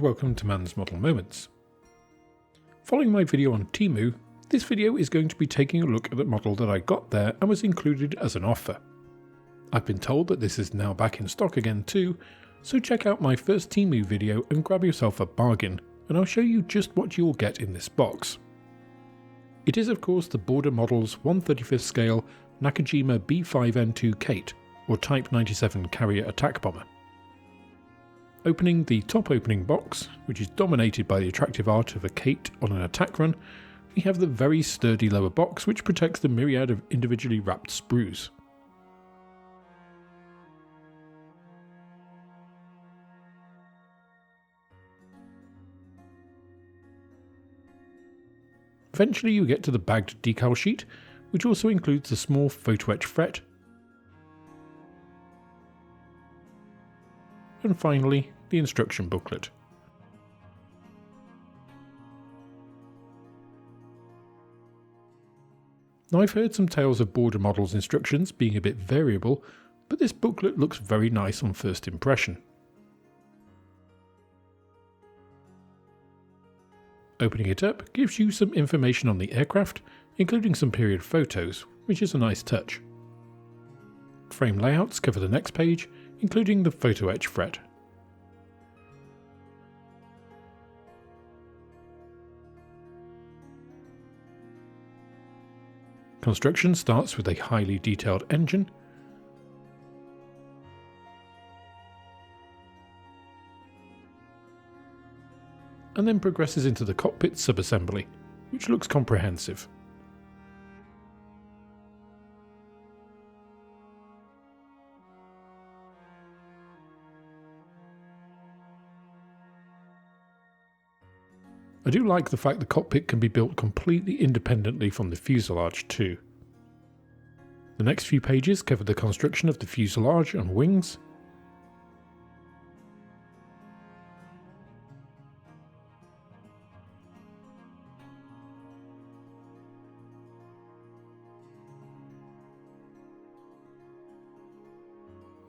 welcome to Man's Model Moments. Following my video on Temu, this video is going to be taking a look at the model that I got there and was included as an offer. I've been told that this is now back in stock again too, so check out my first Temu video and grab yourself a bargain, and I'll show you just what you'll get in this box. It is of course the Border Models 1/35th scale Nakajima B5N2 Kate, or Type 97 carrier attack bomber. Opening the top opening box, which is dominated by the attractive art of a Kate on an attack run, we have the very sturdy lower box which protects the myriad of individually wrapped sprues. Eventually you get to the bagged decal sheet, which also includes a small photo etch fret. And finally, the instruction booklet. Now I've heard some tales of Border Models instructions being a bit variable, but this booklet looks very nice on first impression. Opening it up gives you some information on the aircraft, including some period photos, which is a nice touch. Frame layouts cover the next page, including the photo etch fret. Construction starts with a highly detailed engine, and then progresses into the cockpit subassembly, which looks comprehensive. I do like the fact the cockpit can be built completely independently from the fuselage too. The next few pages cover the construction of the fuselage and wings,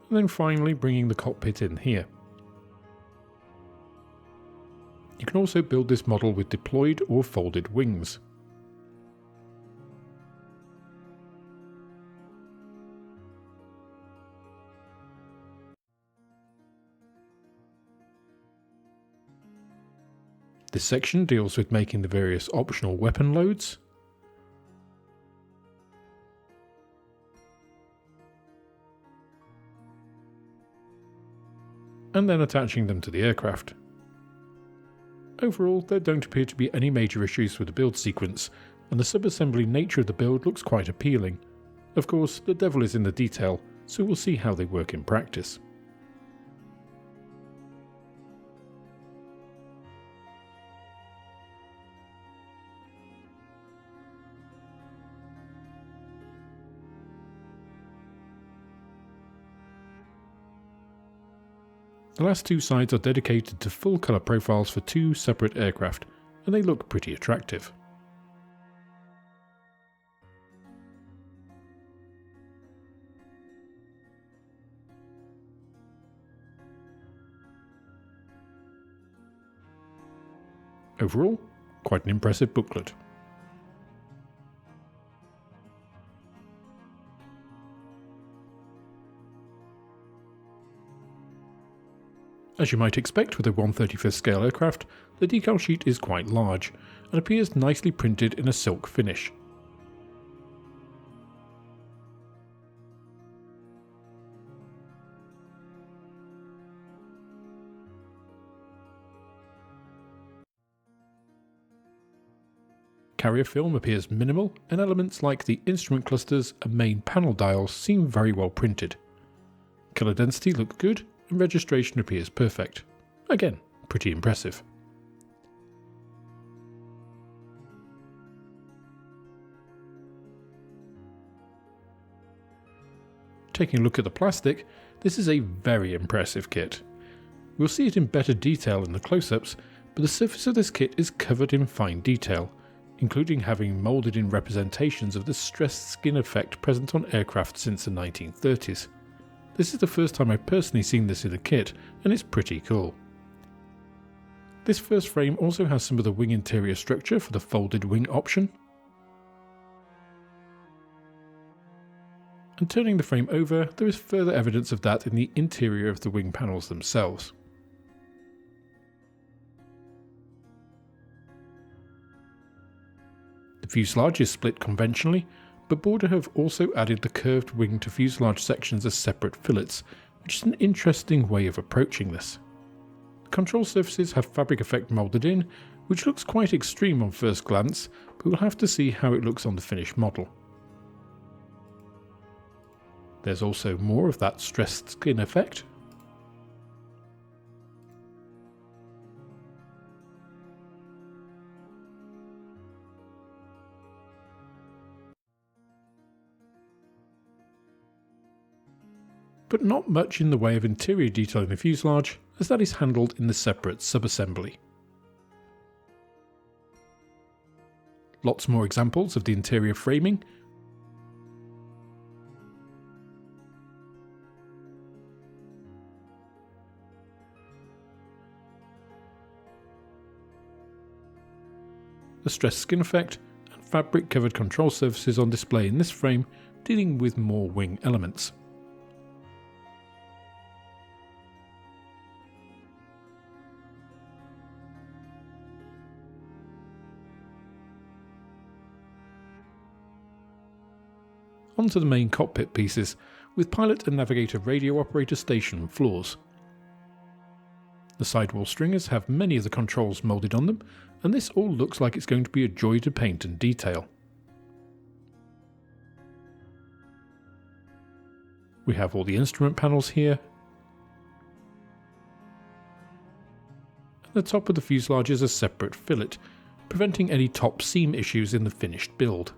and then finally bringing the cockpit in here. You can also build this model with deployed or folded wings. This section deals with making the various optional weapon loads, and then attaching them to the aircraft. Overall, there don't appear to be any major issues with the build sequence, and the subassembly nature of the build looks quite appealing. Of course, the devil is in the detail, so we'll see how they work in practice. The last two sides are dedicated to full colour profiles for two separate aircraft, and they look pretty attractive. Overall, quite an impressive booklet. As you might expect with a 1/35th scale aircraft, the decal sheet is quite large and appears nicely printed in a silk finish. Carrier film appears minimal, and elements like the instrument clusters and main panel dials seem very well printed. Colour density looks good, and registration appears perfect. Again, pretty impressive. Taking a look at the plastic, this is a very impressive kit. We'll see it in better detail in the close-ups, but the surface of this kit is covered in fine detail, including having moulded in representations of the stressed skin effect present on aircraft since the 1930s. This is the first time I've personally seen this in a kit, and it's pretty cool. This first frame also has some of the wing interior structure for the folded wing option. And turning the frame over, there is further evidence of that in the interior of the wing panels themselves. The fuselage is split conventionally, but Border have also added the curved wing to fuselage sections as separate fillets, which is an interesting way of approaching this. The control surfaces have fabric effect moulded in, which looks quite extreme on first glance, but we'll have to see how it looks on the finished model. There's also more of that stressed skin effect. But not much in the way of interior detail in the fuselage, as that is handled in the separate subassembly. Lots more examples of the interior framing. The stressed skin effect and fabric covered control surfaces on display in this frame, dealing with more wing elements. Onto the main cockpit pieces, with pilot and navigator radio operator station floors. The sidewall stringers have many of the controls moulded on them, and this all looks like it's going to be a joy to paint and detail. We have all the instrument panels here. And the top of the fuselage is a separate fillet, preventing any top seam issues in the finished build.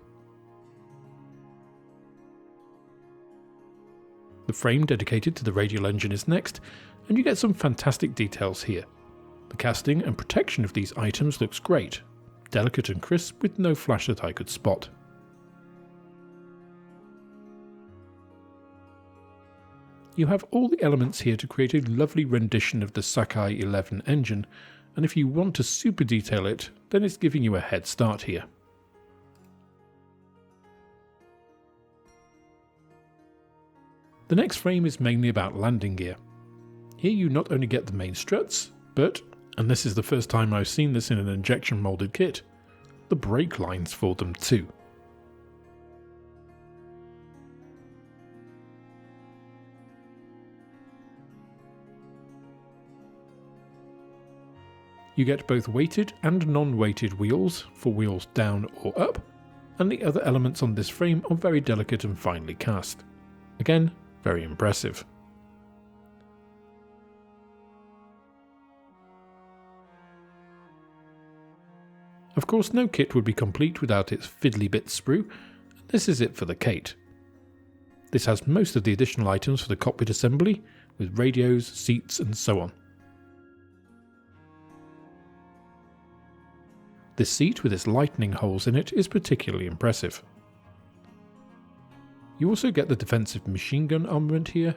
The frame dedicated to the radial engine is next, and you get some fantastic details here. The casting and protection of these items looks great, delicate and crisp with no flash that I could spot. You have all the elements here to create a lovely rendition of the Sakai 11 engine, and if you want to super detail it, then it's giving you a head start here. The next frame is mainly about landing gear. Here you not only get the main struts, but, and this is the first time I've seen this in an injection moulded kit, the brake lines for them too. You get both weighted and non-weighted wheels for wheels down or up, and the other elements on this frame are very delicate and finely cast. Again, very impressive. Of course, no kit would be complete without its fiddly bit sprue, and this is it for the Kate. This has most of the additional items for the cockpit assembly, with radios, seats and so on. This seat with its lightning holes in it is particularly impressive. You also get the defensive machine gun armament here.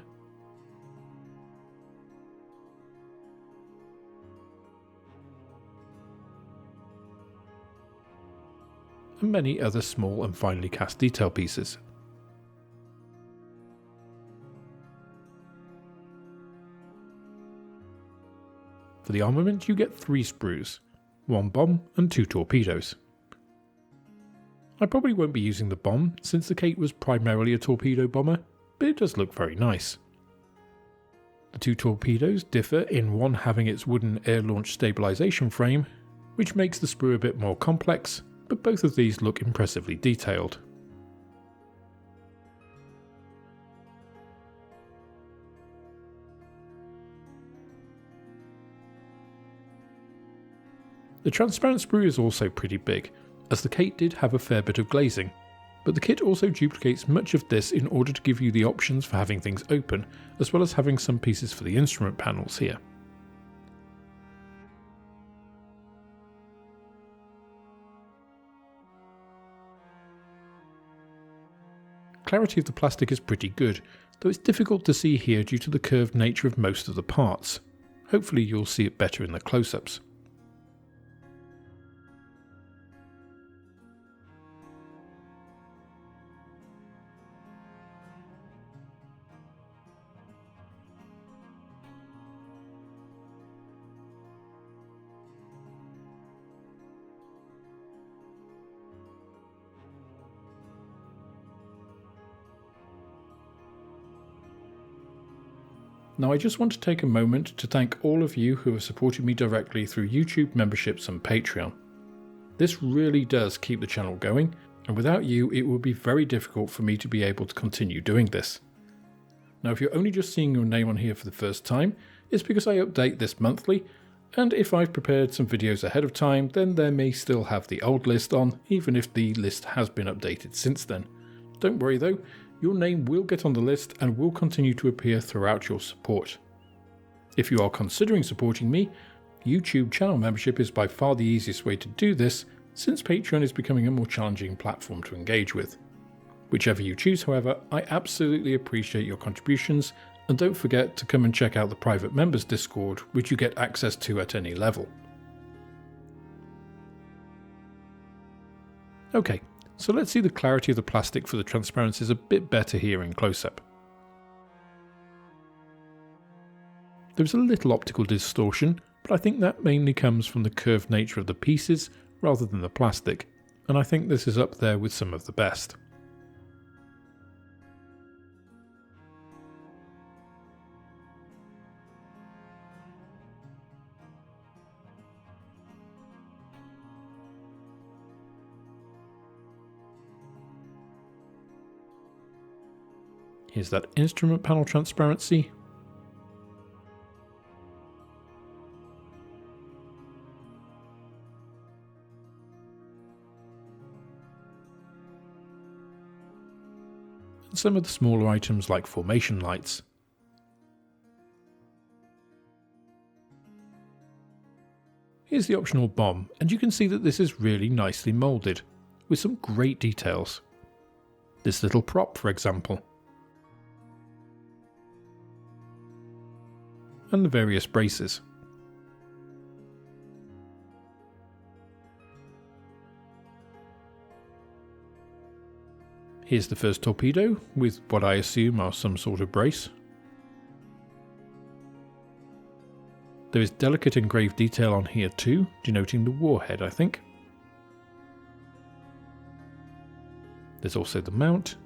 And many other small and finely cast detail pieces. For the armament you get 3 sprues, 1 bomb and 2 torpedoes. I probably won't be using the bomb since the Kate was primarily a torpedo bomber, but it does look very nice. The 2 torpedoes differ in one having its wooden air-launch stabilisation frame, which makes the sprue a bit more complex, but both of these look impressively detailed. The transparent sprue is also pretty big, as the Kate did have a fair bit of glazing, but the kit also duplicates much of this in order to give you the options for having things open, as well as having some pieces for the instrument panels here. Clarity of the plastic is pretty good, though it's difficult to see here due to the curved nature of most of the parts. Hopefully you'll see it better in the close-ups. Now I just want to take a moment to thank all of you who have supported me directly through YouTube memberships and Patreon. This really does keep the channel going, and without you it would be very difficult for me to be able to continue doing this. Now if you're only just seeing your name on here for the first time, it's because I update this monthly, and if I've prepared some videos ahead of time, then there may still have the old list on, even if the list has been updated since then. Don't worry though, your name will get on the list and will continue to appear throughout your support. If you are considering supporting me, YouTube channel membership is by far the easiest way to do this, since Patreon is becoming a more challenging platform to engage with. Whichever you choose, however, I absolutely appreciate your contributions, and don't forget to come and check out the private members Discord, which you get access to at any level. Okay, so let's see the clarity of the plastic for the transparencies a bit better here in close-up. There's a little optical distortion, but I think that mainly comes from the curved nature of the pieces rather than the plastic, and I think this is up there with some of the best. Here's that instrument panel transparency. And some of the smaller items like formation lights. Here's the optional bomb, and you can see that this is really nicely moulded, with some great details. This little prop, for example. And the various braces. Here's the first torpedo, with what I assume are some sort of brace. There is delicate engraved detail on here too, denoting the warhead, I think. There's also the mount.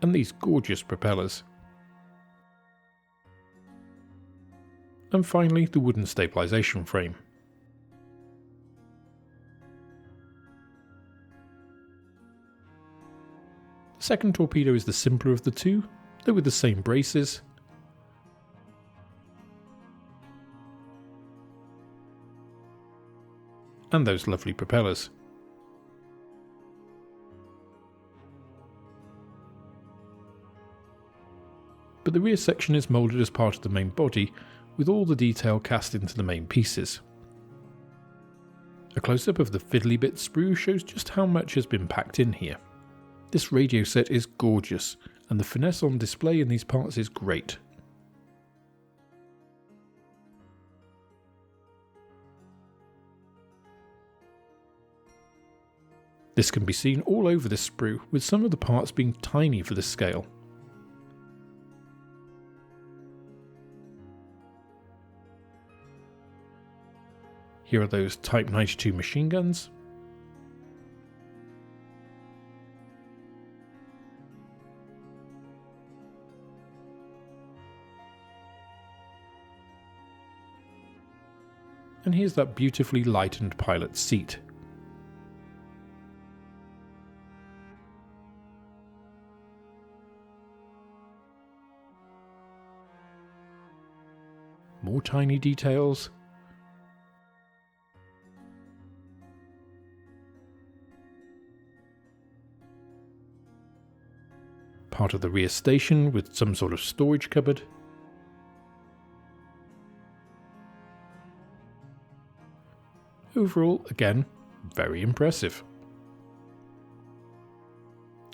And these gorgeous propellers. And finally, the wooden stabilization frame. The second torpedo is the simpler of the two, though with the same braces. And those lovely propellers. But the rear section is moulded as part of the main body, with all the detail cast into the main pieces. A close-up of the fiddly bit sprue shows just how much has been packed in here. This radio set is gorgeous, and the finesse on display in these parts is great. This can be seen all over this sprue, with some of the parts being tiny for this scale. Here are those Type 92 machine guns. And here's that beautifully lightened pilot seat. More tiny details. Part of the rear station with some sort of storage cupboard. Overall, again, very impressive.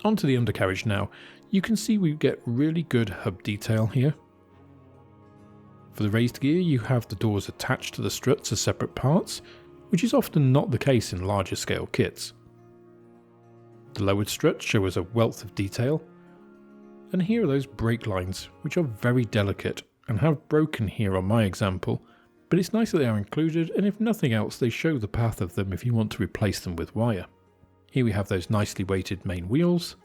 Onto the undercarriage now. You can see we get really good hub detail here. For the raised gear, you have the doors attached to the struts as separate parts, which is often not the case in larger scale kits. The lowered struts show us a wealth of detail, and here are those brake lines, which are very delicate and have broken here on my example, but it's nice that they are included, and if nothing else they show the path of them if you want to replace them with wire. Here we have those nicely weighted main wheels.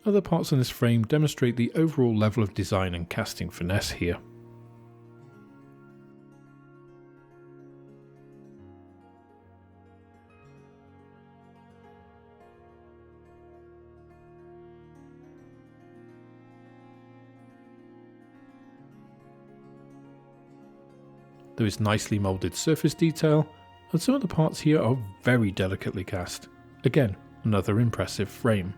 Other parts on this frame demonstrate the overall level of design and casting finesse here. There is nicely moulded surface detail, and some of the parts here are very delicately cast. Again, another impressive frame.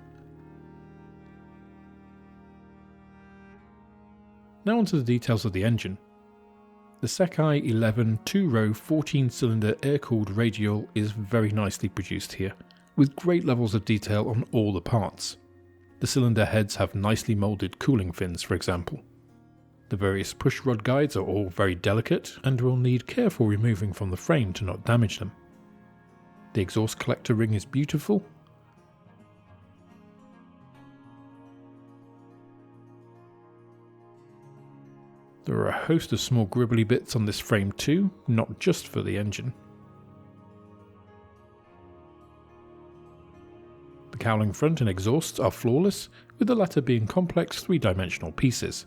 Now onto the details of the engine. The Sekai 11 2-row 14-cylinder air-cooled radial is very nicely produced here, with great levels of detail on all the parts. The cylinder heads have nicely moulded cooling fins, for example. The various push rod guides are all very delicate and will need careful removing from the frame to not damage them. The exhaust collector ring is beautiful. There are a host of small gribbly bits on this frame too, not just for the engine. The cowling front and exhausts are flawless, with the latter being complex three-dimensional pieces.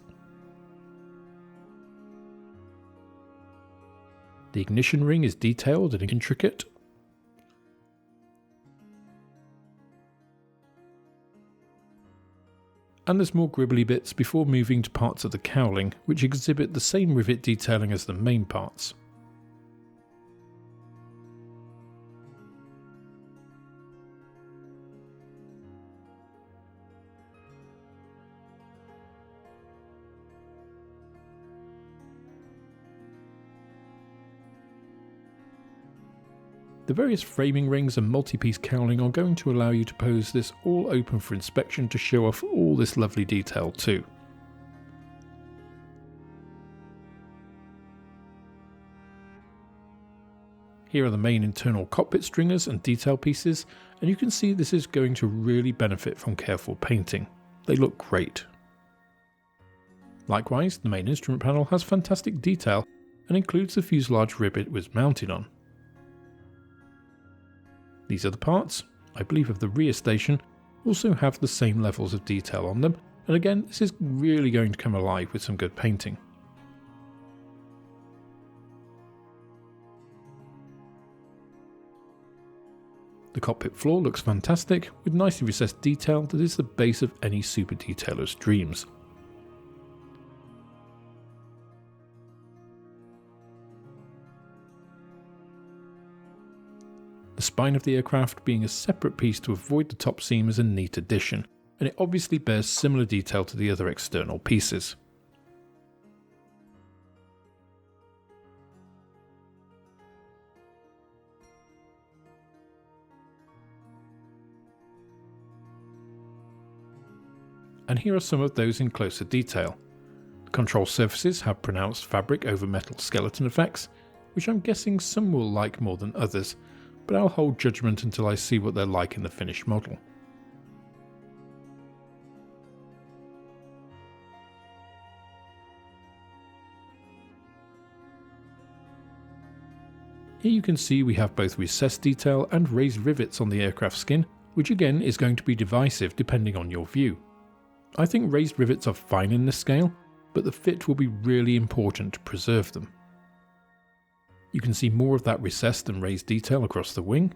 The ignition ring is detailed and intricate. And there's more gribbly bits before moving to parts of the cowling, which exhibit the same rivet detailing as the main parts. The various framing rings and multi-piece cowling are going to allow you to pose this all open for inspection to show off all this lovely detail too. Here are the main internal cockpit stringers and detail pieces, and you can see this is going to really benefit from careful painting. They look great. Likewise, the main instrument panel has fantastic detail and includes the fuselage rib it was mounted on. These other parts, I believe of the rear station, also have the same levels of detail on them, and again this is really going to come alive with some good painting. The cockpit floor looks fantastic, with nicely recessed detail that is the base of any super detailer's dreams. The spine of the aircraft being a separate piece to avoid the top seam is a neat addition, and it obviously bears similar detail to the other external pieces. And here are some of those in closer detail. The control surfaces have pronounced fabric over metal skeleton effects, which I'm guessing some will like more than others, but I'll hold judgment until I see what they're like in the finished model. Here you can see we have both recessed detail and raised rivets on the aircraft skin, which again is going to be divisive depending on your view. I think raised rivets are fine in this scale, but the fit will be really important to preserve them. You can see more of that recessed and raised detail across the wing.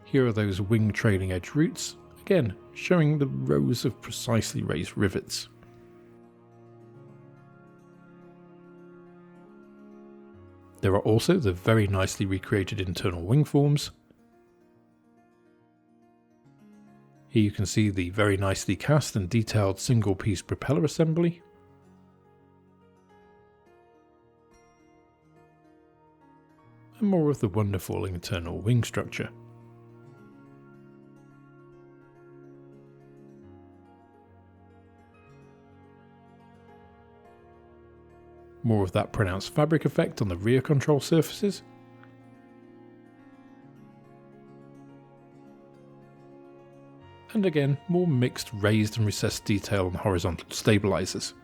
Here are those wing trailing edge roots, again showing the rows of precisely raised rivets. There are also the very nicely recreated internal wing forms. Here you can see the very nicely cast and detailed single piece propeller assembly. And more of the wonderful internal wing structure. more of that pronounced fabric effect on the rear control surfaces. And again, more mixed raised and recessed detail on horizontal stabilizers.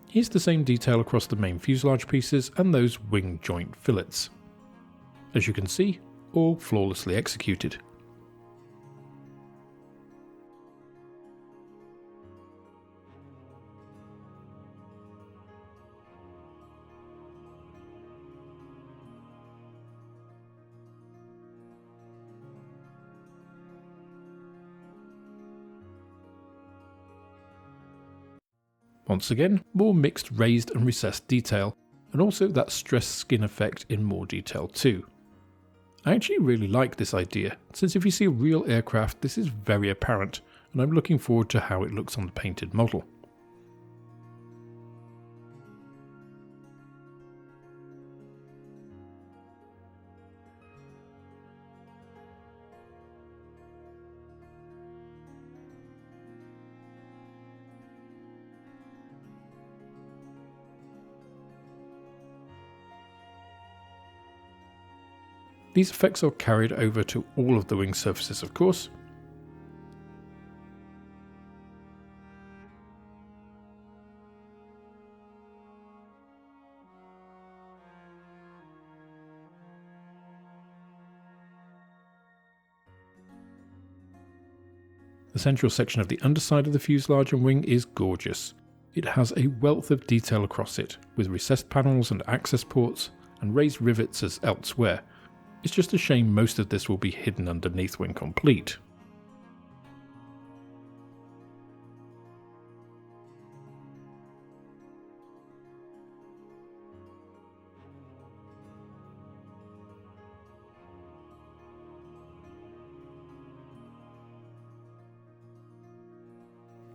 Here's the same detail across the main fuselage pieces and those wing joint fillets. As you can see, all flawlessly executed. Once again, more mixed raised and recessed detail, and also that stressed skin effect in more detail too. I actually really like this idea, since if you see a real aircraft this is very apparent, and I'm looking forward to how it looks on the painted model. These effects are carried over to all of the wing surfaces, of course. The central section of the underside of the fuselage and wing is gorgeous. It has a wealth of detail across it, with recessed panels and access ports, and raised rivets as elsewhere. It's just a shame most of this will be hidden underneath when complete.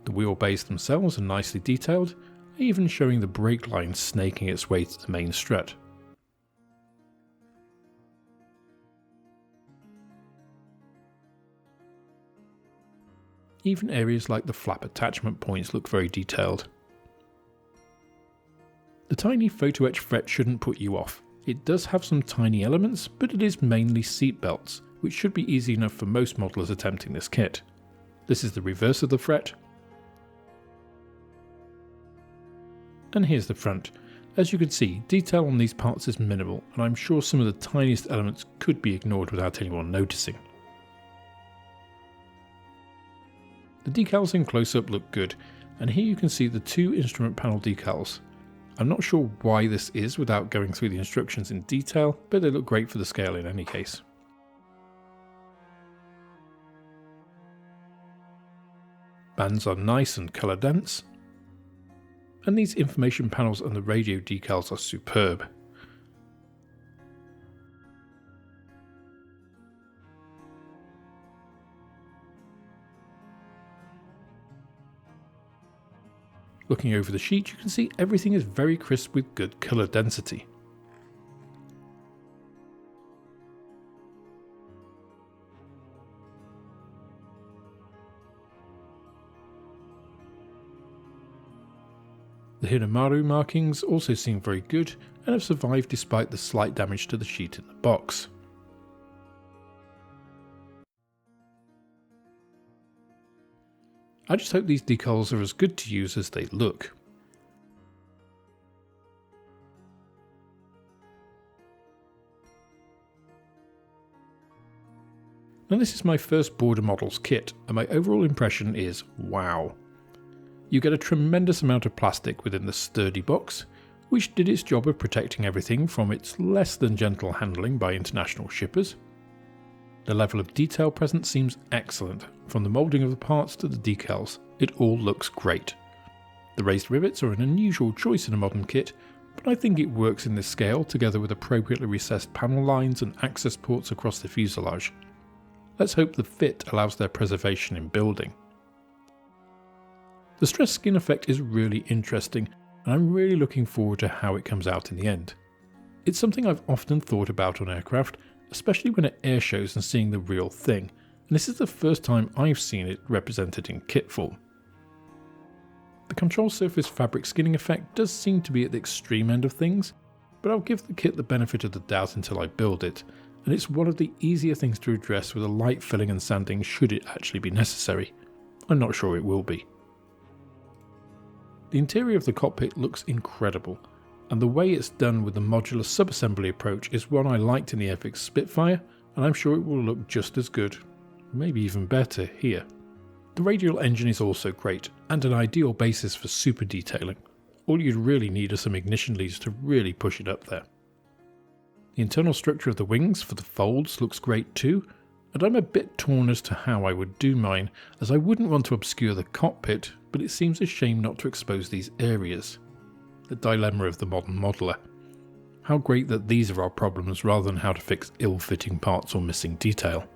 The wheelbase themselves are nicely detailed, even showing the brake line snaking its way to the main strut. Even areas like the flap attachment points look very detailed. The tiny photo etch fret shouldn't put you off. It does have some tiny elements, but it is mainly seat belts, which should be easy enough for most modelers attempting this kit. This is the reverse of the fret. And here's the front. As you can see, detail on these parts is minimal, and I'm sure some of the tiniest elements could be ignored without anyone noticing. The decals in close-up look good, and here you can see the two instrument panel decals. I'm not sure why this is without going through the instructions in detail, but they look great for the scale in any case. Bands are nice and colour dense, and these information panels and the radio decals are superb. Looking over the sheet, you can see everything is very crisp with good colour density. The Hinamaru markings also seem very good and have survived despite the slight damage to the sheet in the box. I just hope these decals are as good to use as they look. Now this is my first Border Models kit, and my overall impression is wow. You get a tremendous amount of plastic within the sturdy box, which did its job of protecting everything from its less than gentle handling by international shippers. The level of detail present seems excellent, from the moulding of the parts to the decals, it all looks great. The raised rivets are an unusual choice in a modern kit, but I think it works in this scale together with appropriately recessed panel lines and access ports across the fuselage. Let's hope the fit allows their preservation in building. The stress skin effect is really interesting, and I'm really looking forward to how it comes out in the end. It's something I've often thought about on aircraft, especially when at air shows and seeing the real thing, and this is the first time I've seen it represented in kit form. The control surface fabric skinning effect does seem to be at the extreme end of things, but I'll give the kit the benefit of the doubt until I build it, and it's one of the easier things to address with a light filling and sanding should it actually be necessary. I'm not sure it will be. The interior of the cockpit looks incredible, and the way it's done with the modular sub-assembly approach is one I liked in the FX Spitfire, and I'm sure it will look just as good, maybe even better here. The radial engine is also great, and an ideal basis for super detailing. All you'd really need are some ignition leads to really push it up there. The internal structure of the wings for the folds looks great too, and I'm a bit torn as to how I would do mine, as I wouldn't want to obscure the cockpit, but it seems a shame not to expose these areas. The dilemma of the modern modeler. How great that these are our problems rather than how to fix ill-fitting parts or missing detail.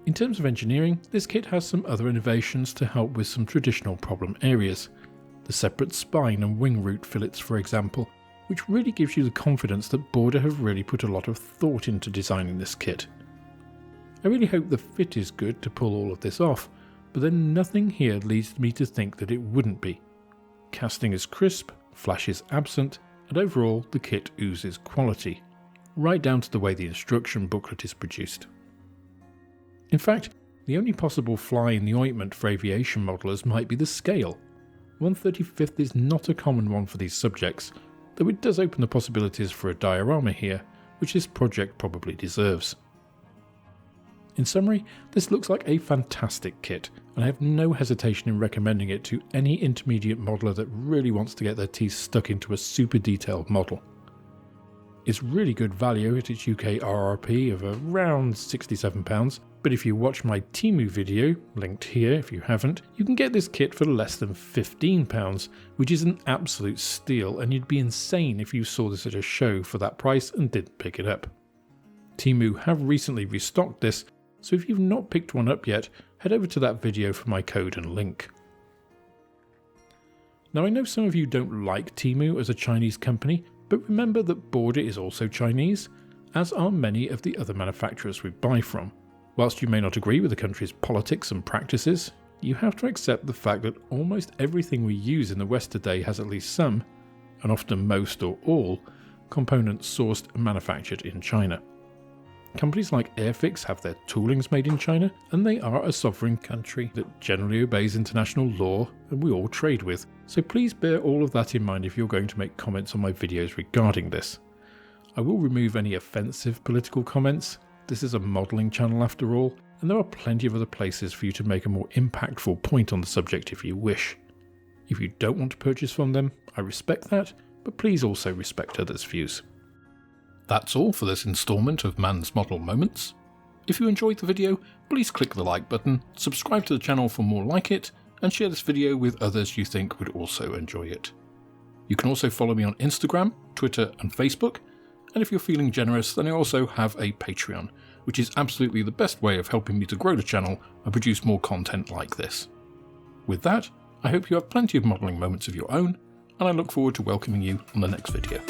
In terms of engineering, this kit has some other innovations to help with some traditional problem areas. The separate spine and wing root fillets, for example, which really gives you the confidence that Border have really put a lot of thought into designing this kit. I really hope the fit is good to pull all of this off, but then nothing here leads me to think that it wouldn't be. Casting is crisp, flash is absent, and overall the kit oozes quality, right down to the way the instruction booklet is produced. In fact, the only possible fly in the ointment for aviation modelers might be the scale. 1/35 is not a common one for these subjects, though it does open the possibilities for a diorama here, which this project probably deserves. In summary, this looks like a fantastic kit, and I have no hesitation in recommending it to any intermediate modeler that really wants to get their teeth stuck into a super detailed model. It's really good value at its UK RRP of around £67, but if you watch my Temu video, linked here if you haven't, you can get this kit for less than £15, which is an absolute steal, and you'd be insane if you saw this at a show for that price and didn't pick it up. Temu have recently restocked this, so if you've not picked one up yet, head over to that video for my code and link. Now I know some of you don't like Temu as a Chinese company, but remember that Border is also Chinese, as are many of the other manufacturers we buy from. Whilst you may not agree with the country's politics and practices, you have to accept the fact that almost everything we use in the West today has at least some, and often most or all, components sourced and manufactured in China. Companies like Airfix have their toolings made in China, and they are a sovereign country that generally obeys international law and we all trade with, so please bear all of that in mind if you're going to make comments on my videos regarding this. I will remove any offensive political comments. This is a modelling channel after all, and there are plenty of other places for you to make a more impactful point on the subject if you wish. If you don't want to purchase from them, I respect that, but please also respect others' views. That's all for this instalment of Man's Model Moments. If you enjoyed the video, please click the like button, subscribe to the channel for more like it, and share this video with others you think would also enjoy it. You can also follow me on Instagram, Twitter and Facebook, and if you're feeling generous, then I also have a Patreon, which is absolutely the best way of helping me to grow the channel and produce more content like this. With that, I hope you have plenty of modelling moments of your own, and I look forward to welcoming you on the next video.